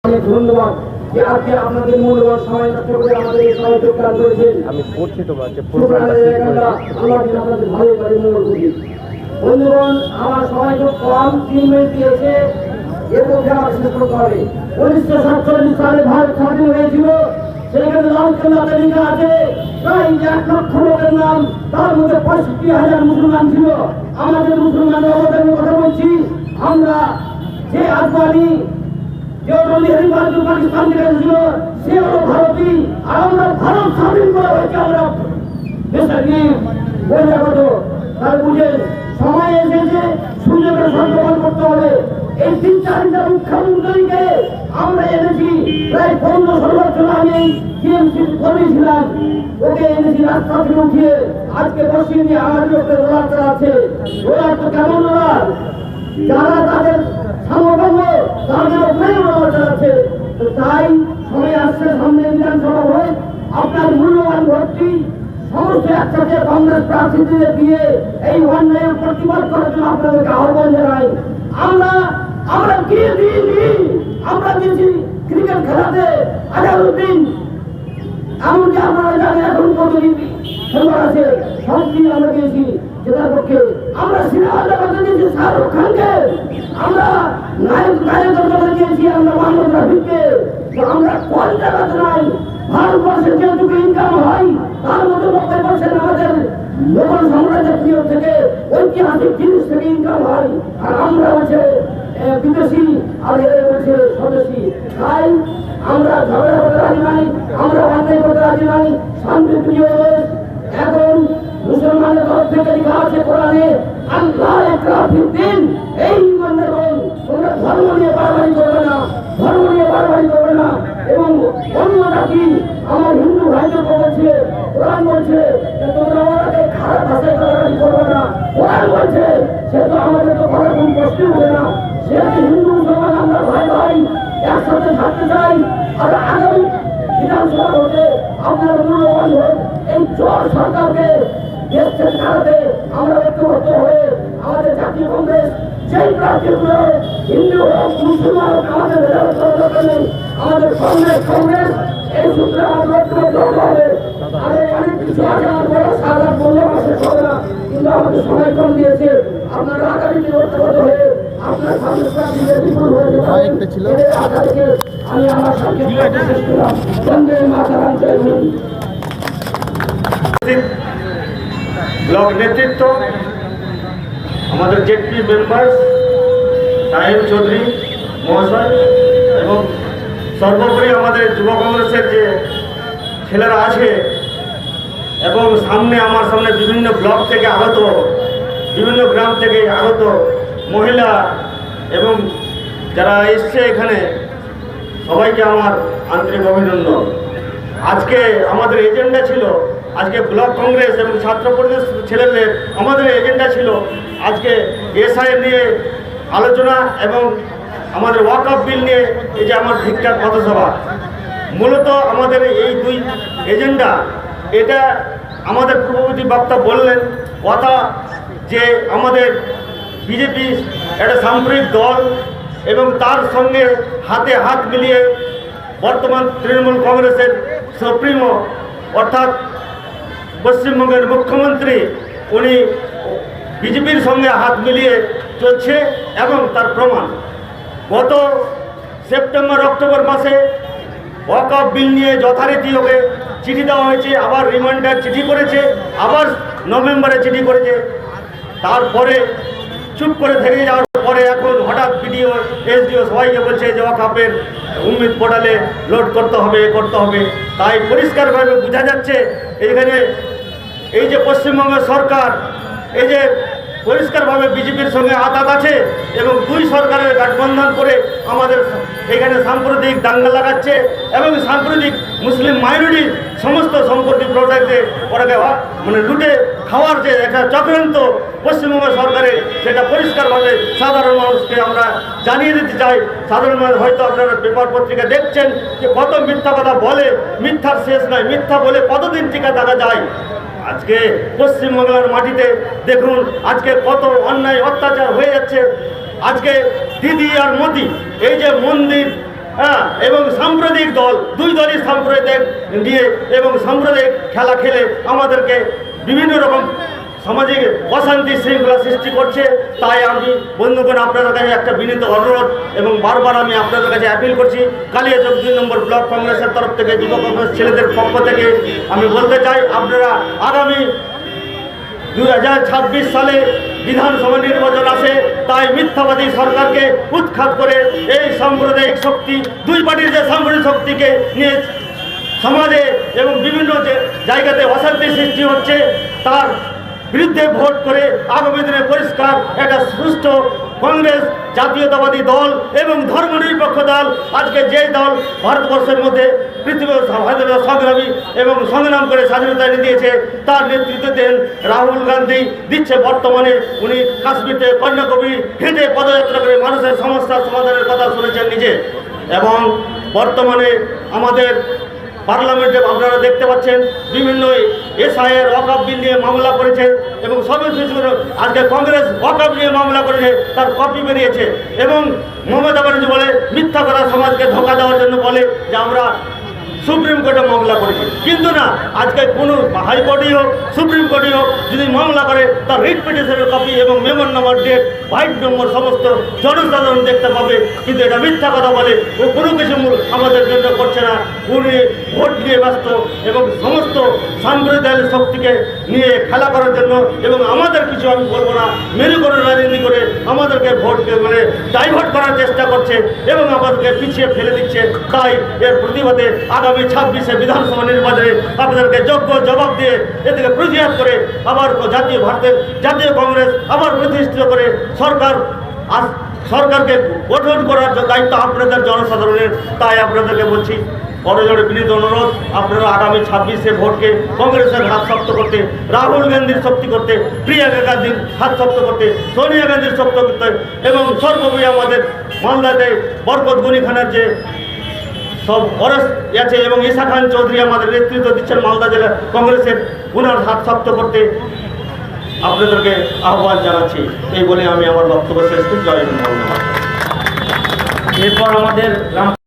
অনেক ধন্যবাদ যে আজকে আপনাদের মূল্যবান সময় নষ্ট করে আমাদের এই সময় যোগদান করেছেন। আমি পড়ছি তোমার যে আপনাদের ভালো করে মঙ্গল করি। বন্ধুগণ, আমার সময় খুব কম, 3 মিনিট দিয়েছে, এর মধ্যে আমার শেষ করতে হবে। 1947 সালে ভারত স্বাধীন হয়েছিল, সেখানে লালকেল্লাতে লেখা আছে প্রায় 1 লক্ষ লোকের নাম, তার মধ্যে 65,000 মুসলমান ছিল। আমাদের মুসলমানের অবদানের কথা বলছি। আমরা যে আফগানি পাকিস্তান থেকে এসেছিল, সে হলো ভারতী, আর আমরা ভারত স্বাধীন করা হয়েছে। আমরা দেশটাকে বহিরাগত, তার বুঝেন সময় এসেছে, সুযোগের সদ্ব্যবহার করতে হবে। এই 3-4টা মুখ্যমন্ত্রীকে আমরা এনেছি, প্রায় 15-16 বছর আগে টিএমসি করেছিলাম, ওকে এনেছি রাস্তা থেকে উঠিয়ে আজকে বসিয়ে দিয়ে আমাদের উপরে রোলার চালাচ্ছে। রোলার তো কেমন রোলার, যারা তাদের সামর্থ্য তাদের উপরেই রোলার চালাচ্ছে। তাই সময় আসছে, সামনে বিধানসভা ভোট, আপনার মূল্যবান ভোটটি সমস্ত একসাথে কংগ্রেস প্রার্থীদের দিয়ে এই অন্যায়ের প্রতিবাদ করার জন্য আপনাদেরকে আহ্বান জানাই। আমরা কি দিইনি, আমরা দিয়েছি ক্রিকেট খেলাতে আজহারউদ্দিন, এমনকি আপনারা জানেন এখন কত খেলোয়াড় আছে, সব দিয়ে আমরা দিয়েছি জেতার পক্ষে। আমরা সিনেমা জগতে দিয়েছি শাহরুখ খানকে, আমরা নায়কের জগতে দিয়েছি আমরা মোহাম্মদ রফিকে। আমরা কোন জায়গাতে নাই, ভারতবর্ষের যেটুকু ইনকাম হয় তার মধ্যে 90% আমাদের মোগল সাম্রাজ্যের পিরিয়ড থেকে ঐতিহাসিক জিনিস থেকে ইনকাম হয়, আর আমরা হচ্ছে বিদেশি, আর এরা হচ্ছে স্বদেশি। তাই আমরা ঝগড়া করতে রাজি নাই, আমরা অন্যায় করতে রাজি নাই। শান্তিপ্রিয় দেশ। এখন মুসলমানের তরফ থেকে লেখা আছে কোরআনে, আল্লাহ একরাফিদ্দিন, এই বন্ধুগণ তোমরা ধর্ম নিয়ে বাড়াবাড়ি করবে না, ধর্ম নিয়ে বাড়াবাড়ি করবে না। এবং অন্য জাতি আমার হিন্দু ভাইদেরকে বলছে, কোরআন বলছে যে তোমরা ওনাকে খারাপ ভাষায় গালাগালি করবে না। কোরআন বলছে সে তো আমাদের তো করার কোন প্রশ্নই হবে না। সেহেতু হিন্দু মুসলমান আমরা ভাই ভাই একসাথে থাকতে চাই। আর আগামী বিধানসভা ভোটে আপনার মূল্যবান ভোট এই চোর সরকারকে দেশ থেকে তাড়াতে আমরা ঐক্যবদ্ধ হয়ে আমাদের জাতীয় কংগ্রেস সেই প্রার্থীগুলো হিন্দু হোক মুসলমান হোক আমাদের ভেদাভেদ করার দরকার নেই। আমাদের কংগ্রেস এই সূত্রে আমাদের ঐক্যবদ্ধ হতে হবে। আর অনেক কিছু আছে, আমার বড় সারা বললে শেষ হবে না, কিন্তু আমাদের সময় কম দিয়েছে। আপনারা আগামী দিন ঐক্যবদ্ধ হয়ে আপনার সামনে প্রার্থীদের বিপুল হয়ে যেতে আশা থেকে আমি আমার সঙ্গে শেষ করলাম। বন্দে মাতরম, জয় হিন্দ। ব্লক নেতৃত্ব, আমাদের জেডপি মেম্বার সাহেব চৌধুরী মহাশয় এবং সর্বোপরি আমাদের যুব কংগ্রেসের যে ছেলেরা আছে এবং আমার সামনে বিভিন্ন ব্লক থেকে আগত, বিভিন্ন গ্রাম থেকে আগত মহিলা এবং যারা এসছে এখানে, সবাইকে আমার আন্তরিক অভিনন্দন। আজকে আমাদের এজেন্ডা ছিল, আজকে ব্লক কংগ্রেস এবং ছাত্র পরিষদ ছেলেদের আমাদের এজেন্ডা ছিল আজকে এসআই নিয়ে আলোচনা এবং আমাদের ওয়াকফ বিল নিয়ে এই যে আমার ভিক্ষার পথসভা। মূলত আমাদের এই দুই এজেন্ডা, এটা আমাদের পূর্ববর্তী বক্তা বললেন কথা যে আমাদের বিজেপি একটা সাম্প্রদায়িক দল এবং তার সঙ্গে হাতে হাত মিলিয়ে বর্তমান তৃণমূল কংগ্রেসের সুপ্রিমো অর্থাৎ পশ্চিমবঙ্গের মুখ্যমন্ত্রী, উনি বিজেপির সঙ্গে হাত মিলিয়ে চলছে এবং তার প্রমাণ গত সেপ্টেম্বর অক্টোবর মাসে ওয়াকফ বিল নিয়ে যথারীতি ওকে চিঠি দেওয়া হয়েছে, আবার রিমাইন্ডার চিঠি করেছে, আবার নভেম্বরে চিঠি করেছে। তারপরে চুপ করে থেকে যাওয়ার পরে এখন হঠাৎ বিডিও এসডিও সবাইকে বলছে যে ওয়াকফের উম্মিদ পোর্টালে লোড করতে হবে, করতে হবে। তাই পরিষ্কারভাবে বোঝা যাচ্ছে এইখানে এই যে পশ্চিমবঙ্গের সরকার এই যে পরিষ্কারভাবে বিজেপির সঙ্গে আঘাত আছে এবং দুই সরকারের গঠবন্ধন করে আমাদের এখানে সাম্প্রদায়িক দাঙ্গা লাগাচ্ছে এবং সাম্প্রদায়িক মুসলিম মাইনরিটির সমস্ত সম্পত্তি প্রোটেক্টে ওটাকে মানে লুটে খাওয়ার যে একটা চক্রান্ত পশ্চিমবঙ্গ সরকারের, সেটা পরিষ্কারভাবে সাধারণ মানুষকে আমরা জানিয়ে দিতে চাই। সাধারণ মানুষ হয়তো আপনারা পেপার পত্রিকা দেখছেন যে কত মিথ্যা কথা বলে, মিথ্যার শেষ নয়, মিথ্যা বলে কতদিন টিকা থাকা যায়। আজকে পশ্চিমবাংলার মাটিতে দেখুন আজকে কত অন্যায় অত্যাচার হয়ে যাচ্ছে। আজকে দিদি আর মোদি এই যে মন্দির হ্যাঁ, এবং সাম্প্রদায়িক দল, দুই দলই সাম্প্রদায়িক দিয়ে এবং সাম্প্রদায়িক খেলা খেলে আমাদেরকে বিভিন্ন রকম সামাজিক অশান্তি শৃঙ্খলা সৃষ্টি করছে। তাই আমি বন্ধুগণ আপনাদের কাছে একটা বিনীত অনুরোধ এবং বারবার আমি আপনাদের কাছে অ্যাপিল করছি, কালিয়াচক 2 নম্বর ব্লক কংগ্রেসের তরফ থেকে, যুব কংগ্রেস ছেলেদের পক্ষ থেকে আমি বলতে চাই, আপনারা আগামী 2026 সালে বিধানসভা নির্বাচন আসে, তাই মিথ্যাবাদী সরকারকে উৎখাত করে এই সাম্প্রদায়িক শক্তি, দুই পার্টির যে সাম্প্রদায়িক শক্তিকে নিয়ে সমাজে এবং বিভিন্ন যে জায়গাতে অশান্তি সৃষ্টি হচ্ছে, তার বিরুদ্ধে ভোট করে আগামী দিনে পরিষ্কার একটা সুষ্ঠু কংগ্রেস জাতীয়তাবাদী দল এবং ধর্মনিরপেক্ষ দল, আজকে যে দল ভারতবর্ষের মধ্যে পৃথিবীর সংগ্রামী এবং সংগ্রাম করে স্বাধীনতা এনে দিয়েছে, তার নেতৃত্ব দেন রাহুল গান্ধী দিচ্ছে। বর্তমানে উনি কাশ্মীরে কন্যাকুমারী হেঁটে পদযাত্রা করে মানুষের সমস্যার সমাধানের কথা শুনেছেন নিজে। এবং বর্তমানে আমাদের পার্লামেন্টে আপনারা দেখতে পাচ্ছেন বিভিন্ন এসআইয়ের ওয়াকফ বিল নিয়ে মামলা করেছে এবং সর্বশেষ আজকে কংগ্রেস ওয়াকফ নিয়ে মামলা করেছে, তার কপি বেরিয়েছে। এবং মমতা ব্যানার্জি বলে মিথ্যা কথা, সমাজকে ধোঁকা দেওয়ার জন্য বলে যে আমরা সুপ্রিম কোর্টে মামলা করেছি, কিন্তু না, আজকে কোনো হাইকোর্টেই হোক সুপ্রিম কোর্টেই হোক যদি মামলা করে তার রিট পিটিশনের কপি এবং মেমোর নম্বর, ডেট, হোয়াইট নম্বর সমস্ত জনসাধারণ দেখতে পাবে। কিন্তু এটা মিথ্যা কথা বলে, ও কোনো কিছু আমাদের জন্য করছে না, উনি ভোট নিয়ে ব্যস্ত এবং সমস্ত সাম্প্রদায়িক শক্তিকে নিয়ে খেলা করার জন্য এবং আমাদের কিছু আমি বলবো না, মেরুকরণ রাজনীতি করে আমাদেরকে ভোটকে ডাইভার্ট করার চেষ্টা করছে এবং আমাদেরকে পিছিয়ে ফেলে দিচ্ছে। তাই এর প্রতিবাদে আগামী 26শে বিধানসভা নির্বাচনে আপনাদেরকে যোগ্য জবাব দিয়ে এদিকে প্রতিহার করে আবার ভারতের জাতীয় কংগ্রেস আবার প্রতিষ্ঠিত করে সরকারকে গঠন করার দায়িত্ব আপনাদের জনসাধারণের। তাই আপনাদেরকে বলছি, বড়জোরে বিনীত অনুরোধ, আপনারা আগামী 26শে ভোটকে কংগ্রেসের হাত শক্ত করতে, রাহুল গান্ধীর শক্তি করতে, প্রিয়াঙ্কা গান্ধীর হাত শক্ত করতে, সোনিয়া গান্ধীর শক্ত করতে এবং সর্বোপরি আমাদের মালদাতে বরকত গনি খানের যে সব অরস আছে এবং ঈশা খান চৌধুরী আমাদের নেতৃত্ব দিচ্ছেন মালদা জেলা কংগ্রেসের, ওনার হাত শক্ত করতে আপনাদেরকে আহ্বান জানাচ্ছি। এই বলে আমি আমার বক্তব্য শেষ করছি। জয় হিন্দ। এরপর আমাদের